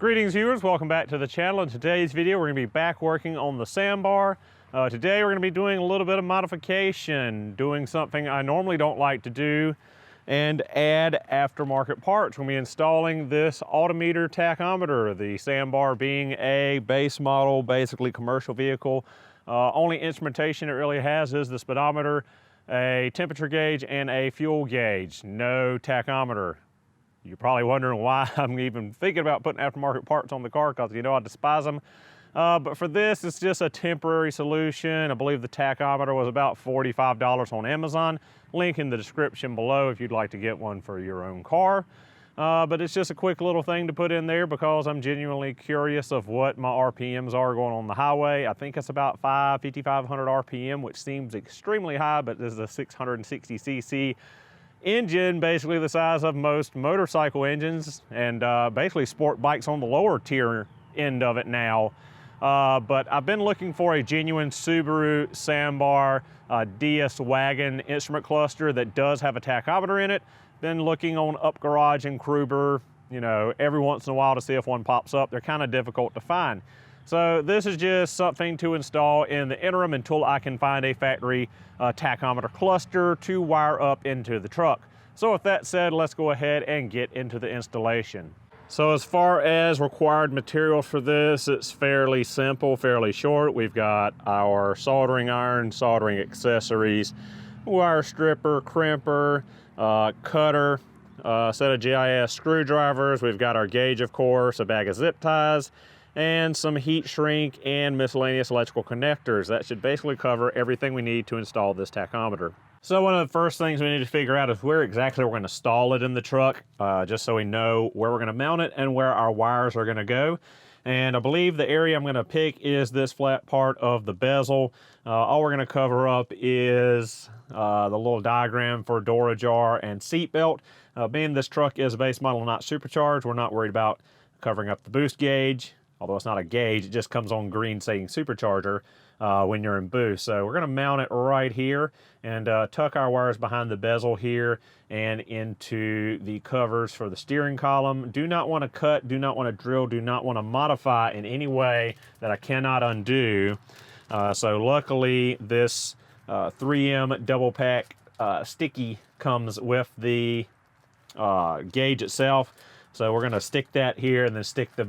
Greetings viewers, welcome back to the channel. In today's video we're going to be back working on the Sambar. Today we're going to be doing a little bit of modification, doing something I normally don't like to do, and add aftermarket parts. We're going to be installing this AutoMeter tachometer, the Sambar being a base model, basically commercial vehicle. Only instrumentation it really has is the speedometer, a temperature gauge, and a fuel gauge. No tachometer. You're probably wondering why I'm even thinking about putting aftermarket parts on the car, because you know I despise them. But for this, it's just a temporary solution. I believe the tachometer was about $45 on Amazon. Link in the description below if you'd like to get one for your own car. But it's just a quick little thing to put in there because I'm genuinely curious of what my RPMs are going on the highway. I think it's about 5,500 RPM, which seems extremely high, but this is a 660cc engine, basically the size of most motorcycle engines, and basically sport bikes on the lower tier end of it now. But I've been looking for a genuine Subaru Sambar DS wagon instrument cluster that does have a tachometer in it. Been looking on Up Garage and Kruber, you know, every once in a while to see if one pops up. They're kind of difficult to find. So this is just something to install in the interim until I can find a factory tachometer cluster to wire up into the truck. So with that said, let's go ahead and get into the installation. So as far as required materials for this, it's fairly simple, fairly short. We've got our soldering iron, soldering accessories, wire stripper, crimper, cutter, a set of GIS screwdrivers. We've got our gauge, of course, a bag of zip ties, and some heat shrink and miscellaneous electrical connectors. That should basically cover everything we need to install this tachometer. So one of the first things we need to figure out is where exactly we're going to install it in the truck, just so we know where we're going to mount it and where our wires are going to go. And I believe the area I'm going to pick is this flat part of the bezel. All we're going to cover up is the little diagram for door ajar and seat belt. Being this truck is a base model, not supercharged, we're not worried about covering up the boost gauge. Although it's not a gauge, it just comes on green saying supercharger when you're in boost. So we're going to mount it right here and tuck our wires behind the bezel here and into the covers for the steering column. Do not want to cut, do not want to drill, do not want to modify in any way that I cannot undo. So luckily this 3M double pack sticky comes with the gauge itself. So we're going to stick that here and then stick the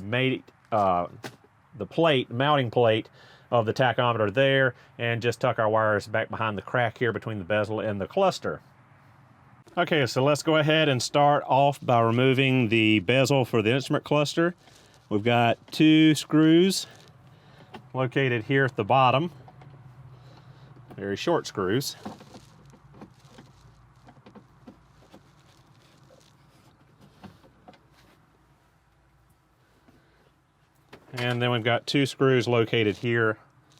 mounting plate of the tachometer there, and just tuck our wires back behind the crack here between the bezel and the cluster. Okay, so let's go ahead and start off by removing the bezel for the instrument cluster. We've got 2 screws located here at the bottom, very short screws. And then we've got 2 screws located here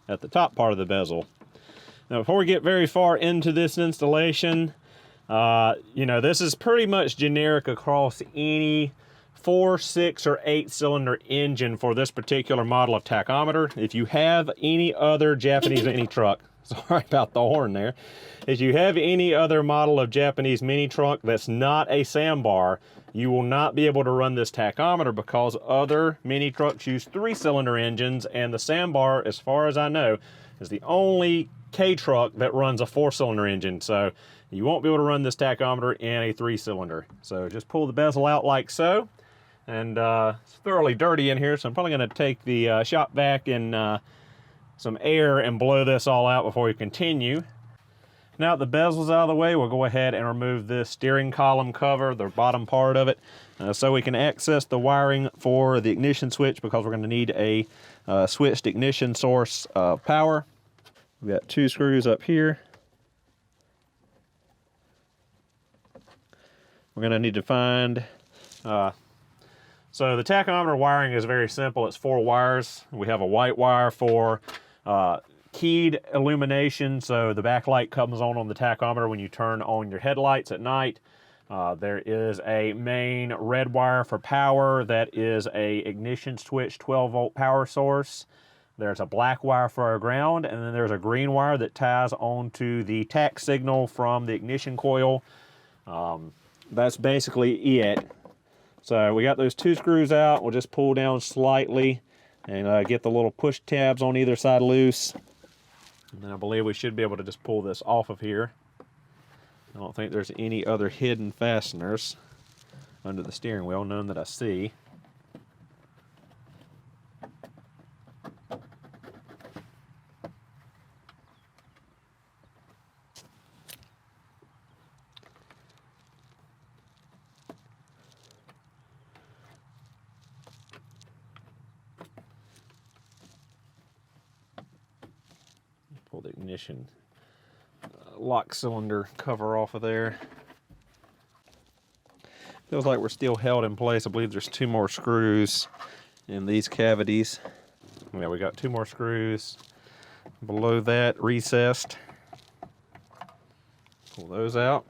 at the top part of the bezel. Now, before we get very far into this installation, you know, this is pretty much generic across any 4, 6, or 8 cylinder engine for this particular model of tachometer. If you have any other Japanese mini truck, sorry about the horn there. If you have any other model of Japanese mini truck that's not a Sambar, you will not be able to run this tachometer because other mini trucks use 3-cylinder engines, and the Sambar, as far as I know, is the only K truck that runs a 4-cylinder engine. So you won't be able to run this tachometer in a 3-cylinder. So just pull the bezel out like so. And it's thoroughly dirty in here, so I'm probably going to take the shop vac and some air and blow this all out before we continue. Now that the bezel's out of the way, we'll go ahead and remove this steering column cover, the bottom part of it, so we can access the wiring for the ignition switch, because we're going to need a switched ignition source power. We've got 2 screws up here. We're going to need to find so the tachometer wiring is very simple. It's 4 wires. We have a white wire for keyed illumination, so the backlight comes on the tachometer when you turn on your headlights at night. There is a main red wire for power that is a ignition switch 12-volt power source. There's a black wire for our ground, and then there's a green wire that ties onto the tach signal from the ignition coil. That's basically it. So we got those 2 screws out. We'll just pull down slightly and get the little push tabs on either side loose. And then I believe we should be able to just pull this off of here. I don't think there's any other hidden fasteners under the steering wheel, none that I see. Pull the ignition lock cylinder cover off of there. Feels like we're still held in place. I believe there's 2 more screws in these cavities. Yeah, we got 2 more screws below that recessed. Pull those out.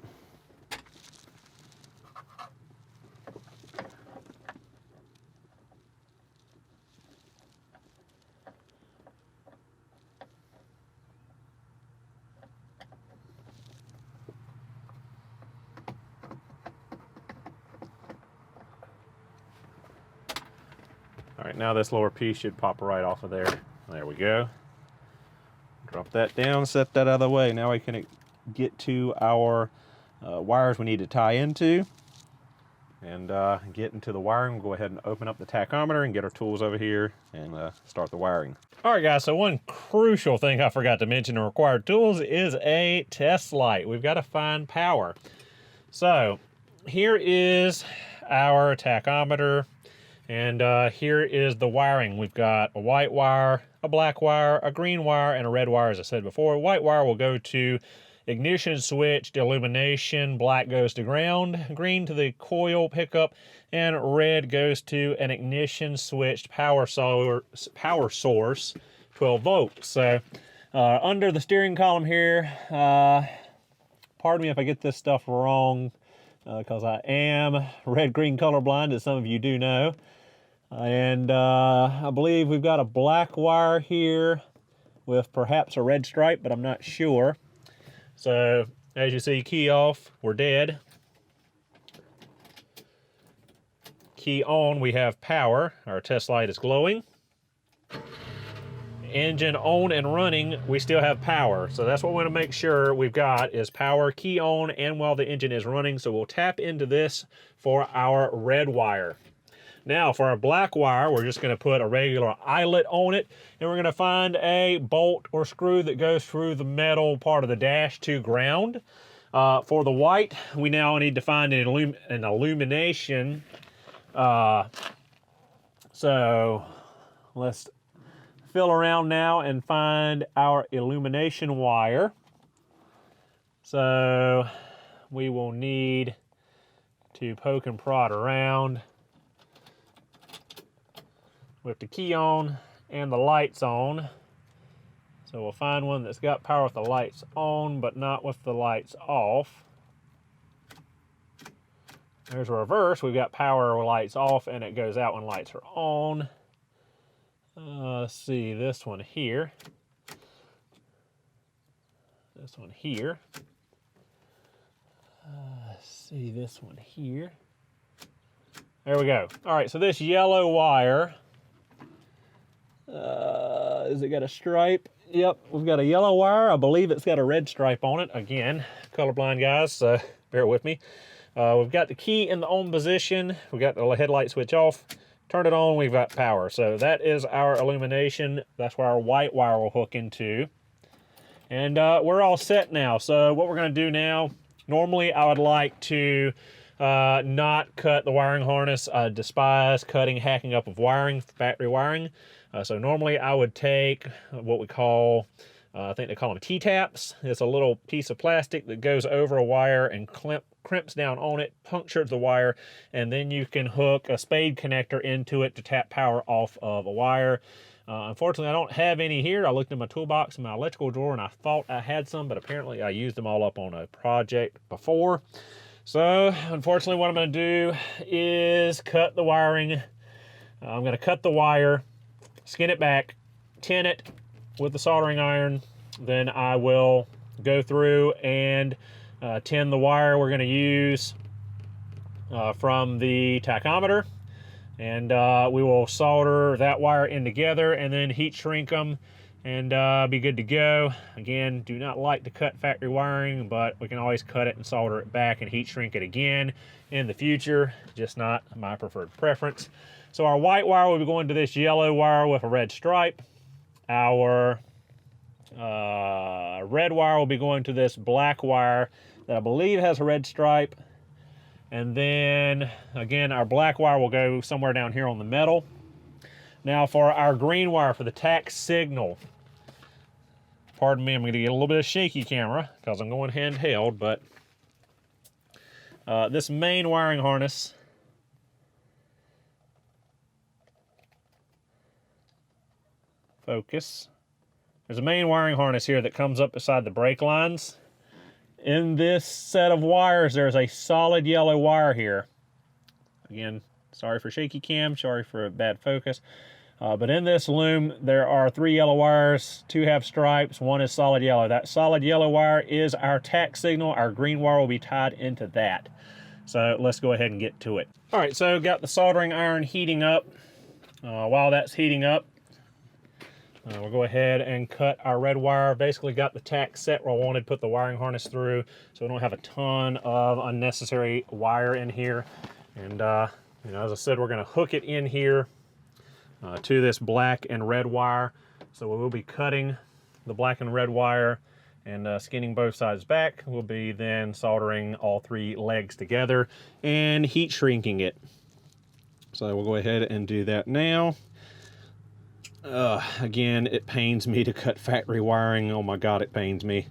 All right, now this lower piece should pop right off of there. There we go. Drop that down, set that out of the way. Now we can get to our wires we need to tie into and get into the wiring. We'll go ahead and open up the tachometer and get our tools over here and start the wiring. All right, guys, so one crucial thing I forgot to mention in required tools is a test light. We've got to find power. So here is our tachometer. And here is the wiring. We've got a white wire, a black wire, a green wire, and a red wire, as I said before. White wire will go to ignition switch, to illumination, black goes to ground, green to the coil pickup, and red goes to an ignition switched power source, 12 volts. So under the steering column here, pardon me if I get this stuff wrong, because I am red-green colorblind, as some of you do know. And I believe we've got a black wire here with perhaps a red stripe, but I'm not sure. So as you see, key off, we're dead. Key on, we have power. Our test light is glowing. Engine on and running, we still have power. So that's what we want to make sure we've got is power, key on, and while the engine is running. So we'll tap into this for our red wire. Now for our black wire, we're just going to put a regular eyelet on it, and we're going to find a bolt or screw that goes through the metal part of the dash to ground. For the white, we now need to find an illumination. So let's fill around now and find our illumination wire. So we will need to poke and prod around with the key on and the lights on. So we'll find one that's got power with the lights on but not with the lights off. There's a reverse. We've got power with lights off and it goes out when lights are on. Let's see, this one here. This one here. Let's see, this one here. There we go. All right, so this yellow wire, has it got a stripe? Yep, we've got a yellow wire. I believe it's got a red stripe on it. Again, colorblind guys, so bear with me. We've got the key in the on position. We've got the headlight switch off. Turn it on, we've got power. So that is our illumination. That's where our white wire will hook into. And we're all set now. So what we're gonna do now, normally I would like to not cut the wiring harness. I despise cutting, hacking up of wiring, factory wiring. So normally I would take what we call, I think they call them T-taps. It's a little piece of plastic that goes over a wire and crimps down on it, punctures the wire, and then you can hook a spade connector into it to tap power off of a wire. Unfortunately, I don't have any here. I looked in my toolbox in my electrical drawer and I thought I had some, but apparently I used them all up on a project before. So unfortunately, what I'm going to do is cut the wiring. I'm going to cut the wire, skin it back, tin it with the soldering iron. Then I will go through and tin the wire we're going to use from the tachometer, and we will solder that wire in together and then heat shrink them and be good to go. Again, do not like to cut factory wiring, but we can always cut it and solder it back and heat shrink it again in the future, just not my preferred preference. So our white wire will be going to this yellow wire with a red stripe. Our red wire will be going to this black wire that I believe has a red stripe. And then again, our black wire will go somewhere down here on the metal. Now for our green wire for the tach signal, pardon me, I'm going to get a little bit of shaky camera because I'm going handheld, but this main wiring harness focus. There's a main wiring harness here that comes up beside the brake lines. In this set of wires, there's a solid yellow wire here. Again, sorry for shaky cam, sorry for a bad focus. But in this loom, there are 3 yellow wires, 2 have stripes, 1 is solid yellow. That solid yellow wire is our tach signal. Our green wire will be tied into that. So let's go ahead and get to it. All right, so got the soldering iron heating up. While that's heating up, we'll go ahead and cut our red wire. Basically got the tach set where I wanted to put the wiring harness through, so we don't have a ton of unnecessary wire in here. And you know, as I said, we're going to hook it in here to this black and red wire. So we will be cutting the black and red wire and skinning both sides back. We'll be then soldering all 3 legs together and heat shrinking it. So we'll go ahead and do that now. Again, it pains me to cut factory wiring. Oh my God, it pains me.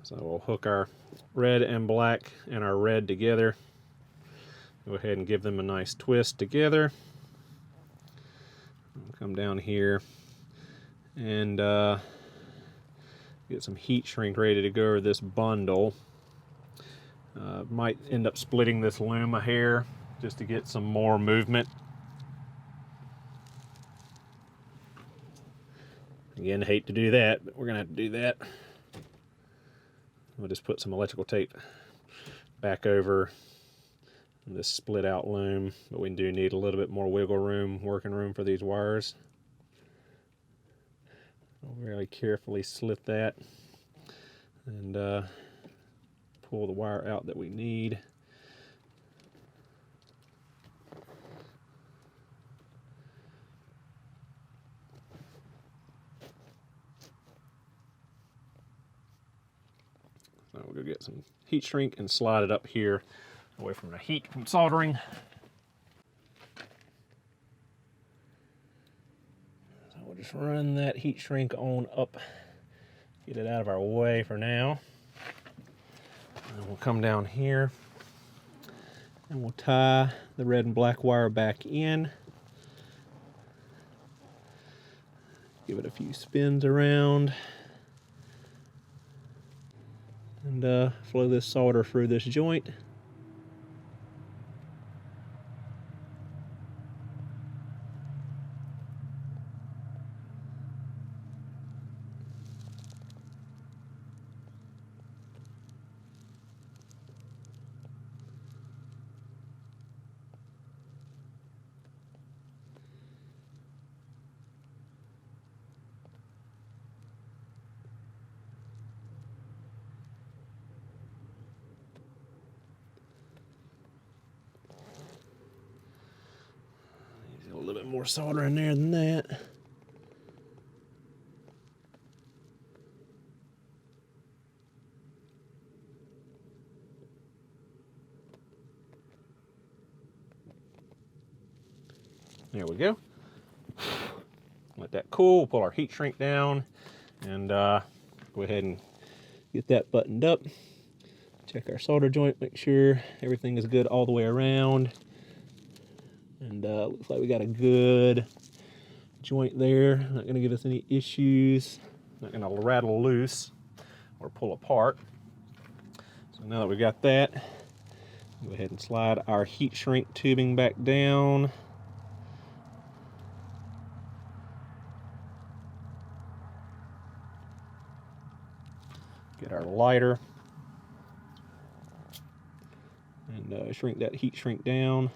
So we'll hook our red and black and our red together. Go ahead and give them a nice twist together. We'll come down here and get some heat shrink ready to go over this bundle. Might end up splitting this loom a hair just to get some more movement. Again, hate to do that, but we're gonna have to do that. We'll just put some electrical tape back over this split out loom, but we do need a little bit more wiggle room, working room for these wires. I'll really carefully slit that and pull the wire out that we need. So we'll go get some heat shrink and slide it up here away from the heat from soldering. So we'll just run that heat shrink on up, get it out of our way for now. And we'll come down here and we'll tie the red and black wire back in. Give it a few spins around. And flow this solder through this joint. A little bit more solder in there than that. There we go. Let that cool, pull our heat shrink down, and go ahead and get that buttoned up. Check our solder joint, make sure everything is good all the way around. And looks like we got a good joint there. Not gonna give us any issues. Not gonna rattle loose or pull apart. So now that we got that, Go ahead and slide our heat shrink tubing back down. Get our lighter and shrink that heat shrink down.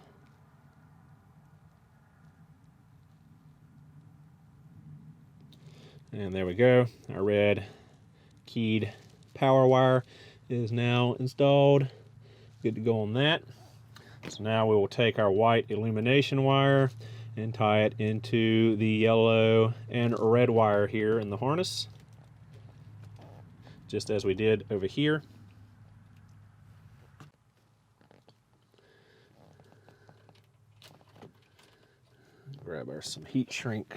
And there we go. Our red keyed power wire is now installed. Good to go on that. So now we will take our white illumination wire and tie it into the yellow and red wire here in the harness, just as we did over here. Grab some heat shrink.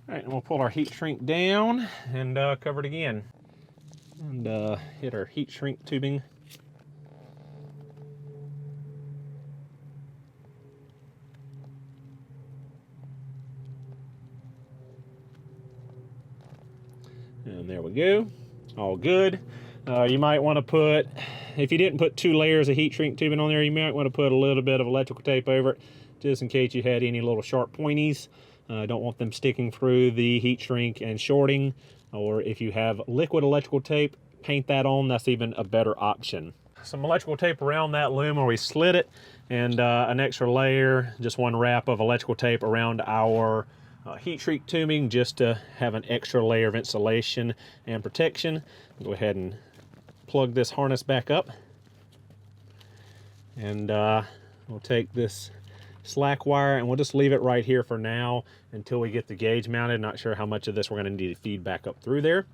All right, and we'll pull our heat shrink down and cover it again. And hit our heat shrink tubing. And there we go, all good. You might want to put, if you didn't put 2 layers of heat shrink tubing on there, you might want to put a little bit of electrical tape over it, just in case you had any little sharp pointies. Don't want them sticking through the heat shrink and shorting. Or if you have liquid electrical tape, paint that on. That's even a better option. Some electrical tape around that loom where we slid it, and an extra layer, just 1 wrap of electrical tape around our heat shrink tubing, just to have an extra layer of insulation and protection. Go ahead and plug this harness back up, and we'll take this slack wire and we'll just leave it right here for now until we get the gauge mounted. Not sure how much of this we're going to need to feed back up through there.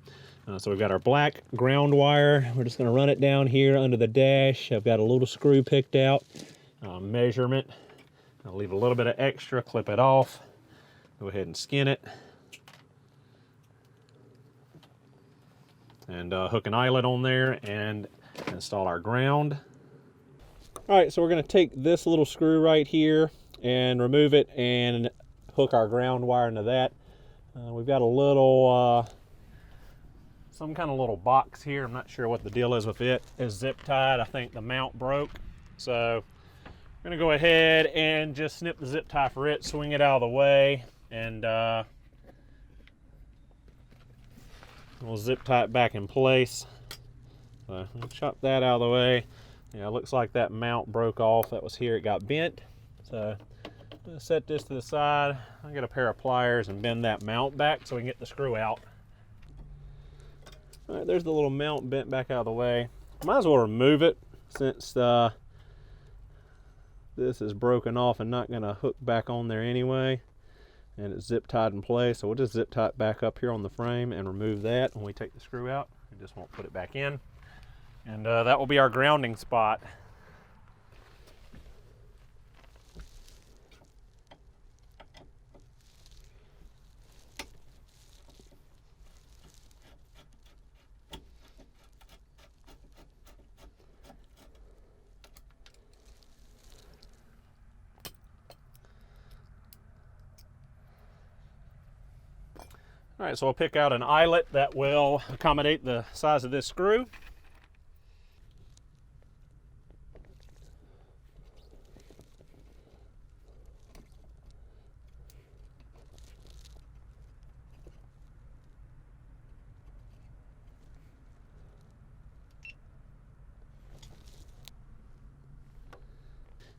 So we've got our black ground wire. We're just going to run it down here under the dash. I've got a little screw picked out, measurement. I'll leave a little bit of extra, clip it off. Go ahead and skin it. And hook an eyelet on there and install our ground. All right, so we're going to take this little screw right here and remove it and hook our ground wire into that. We've got a little, some kind of little box here. I'm not sure what the deal is with it. It's zip tied. I think the mount broke. So I'm going to go ahead and just snip the zip tie for it, swing it out of the way, and we'll zip tie it back in place. So we'll chop that out of the way. Yeah, it looks like that mount broke off. That was here, it got bent. So I'm gonna set this to the side. I'll get a pair of pliers and bend that mount back so we can get the screw out. All right, there's the little mount bent back out of the way. Might as well remove it since this is broken off and not gonna hook back on there anyway. And it's zip tied in place. So we'll just zip tie it back up here on the frame and remove that when we take the screw out. We just won't put it back in. And that will be our grounding spot. All right, so I'll pick out an eyelet that will accommodate the size of this screw.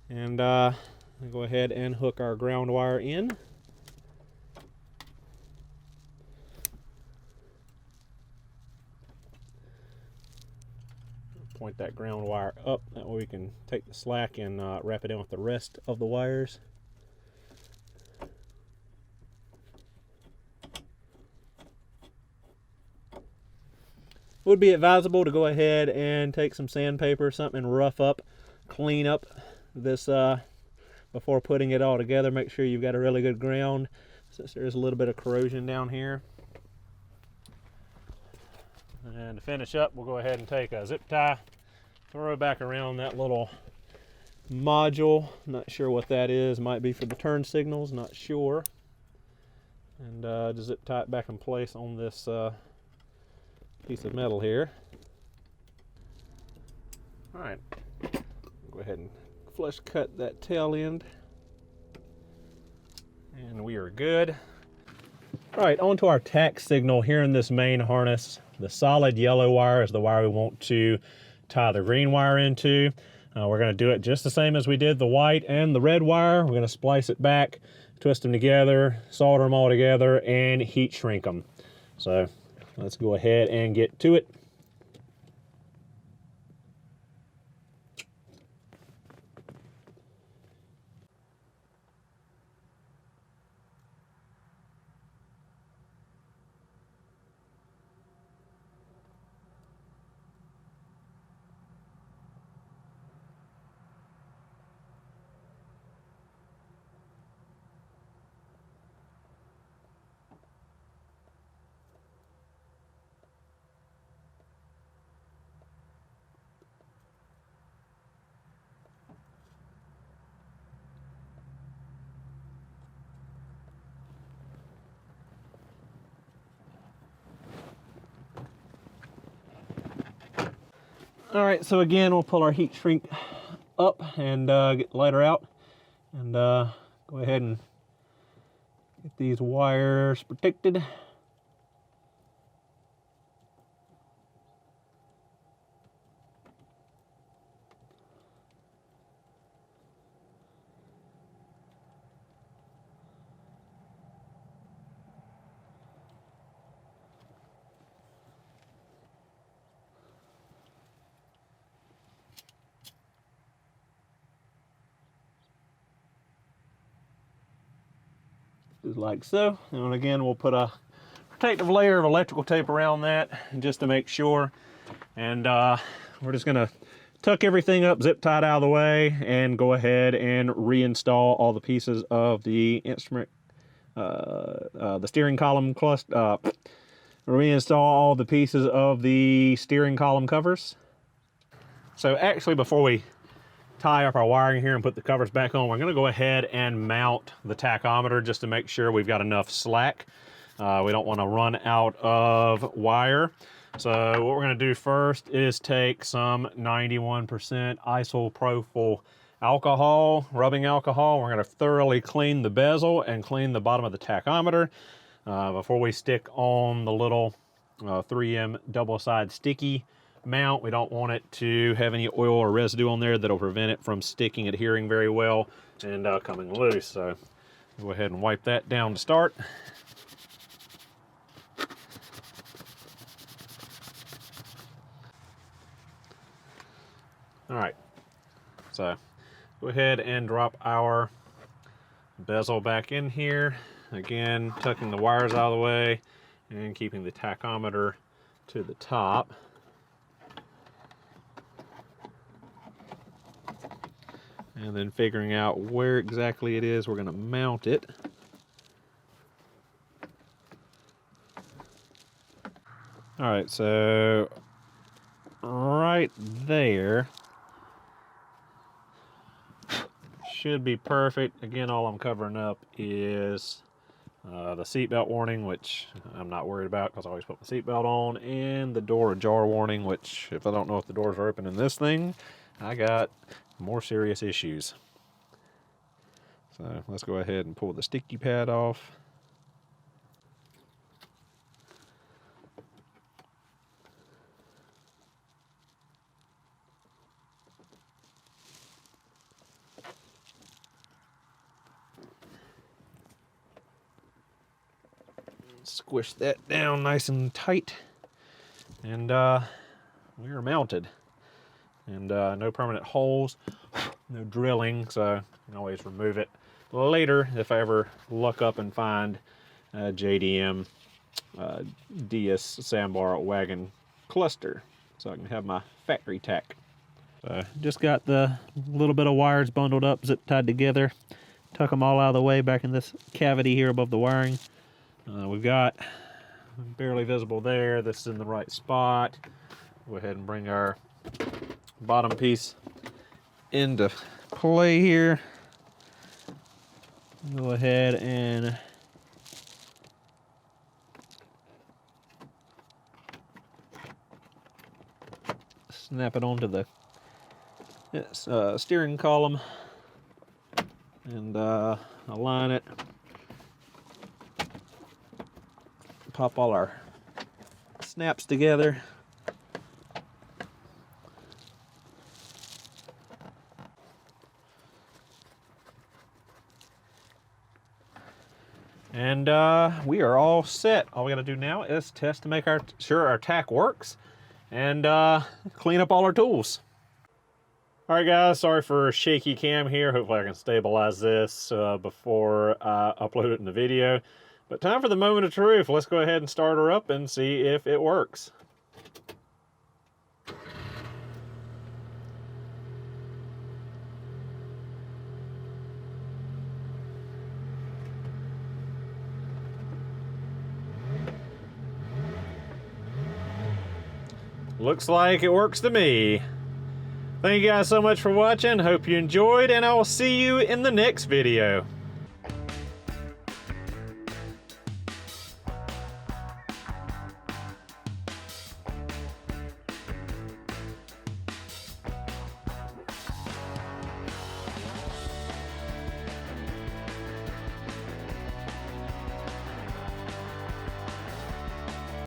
And I'll go ahead and hook our ground wire in. point that ground wire up. That way we can take the slack and wrap it in with the rest of the wires. Would be advisable to go ahead and take some sandpaper or something and rough up, clean up this before putting it all together. Make sure you've got a really good ground, since there's a little bit of corrosion down here. And to finish up, we'll go ahead and take a zip tie, throw it back around that little module. Not sure what that is. Might be for the turn signals, not sure. And just zip tie it back in place on this piece of metal here. All right, go ahead and flush cut that tail end, and we are good. All right, onto our tach signal here in this main harness. The solid yellow wire is the wire we want to tie the green wire into. We're going to do it just the same as we did the white and the red wire. We're going to splice it back, twist them together, solder them all together, and heat shrink them. So let's go ahead and get to it. All right, so again, we'll pull our heat shrink up and get the lighter out, and go ahead and get these wires protected. Just like so. And again, we'll put a protective layer of electrical tape around that just to make sure. And we're just gonna tuck everything up, zip tie it out of the way, and go ahead and reinstall all the pieces of the instrument, the steering column cluster. Reinstall all the pieces of the steering column covers. So actually, before we tie up our wiring here and put the covers back on, we're going to go ahead and mount the tachometer just to make sure we've got enough slack. We don't want to run out of wire. So what we're going to do first is take some 91% isopropyl alcohol, rubbing alcohol. We're going to thoroughly clean the bezel and clean the bottom of the tachometer before we stick on the little 3M double-side sticky mount. We don't want it to have any oil or residue on there that'll prevent it from sticking, adhering very well, and coming loose. So go ahead and wipe that down to start. All right, so go ahead and drop our bezel back in here. Again, tucking the wires out of the way and keeping the tachometer to the top. And then figuring out where exactly it is we're going to mount it. All right, so right there should be perfect. Again, all I'm covering up is the seatbelt warning, which I'm not worried about because I always put my seatbelt on, and the door ajar warning, which if I don't know if the doors are open in this thing, I got more serious issues. So let's go ahead and pull the sticky pad off. Squish that down nice and tight, and we are mounted. and no permanent holes, no drilling, so you can always remove it later if I ever look up and find JDM DS Sambar wagon cluster, so I can have my factory tack. So just got the little bit of wires bundled up, zip tied together, tuck them all out of the way back in this cavity here above the wiring. We've got barely visible there. This is in the right spot. Go ahead and bring our bottom piece into play here. Go ahead and snap it onto the steering column and align it. Pop all our snaps together. And we are all set. All we gotta do now is test to make sure our tack works and clean up all our tools. All right, guys, sorry for shaky cam here. Hopefully I can stabilize this before I upload it in the video. But time for the moment of truth. Let's go ahead and start her up and see if it works. Looks like it works to me. Thank you guys so much for watching. Hope you enjoyed, and I will see you in the next video.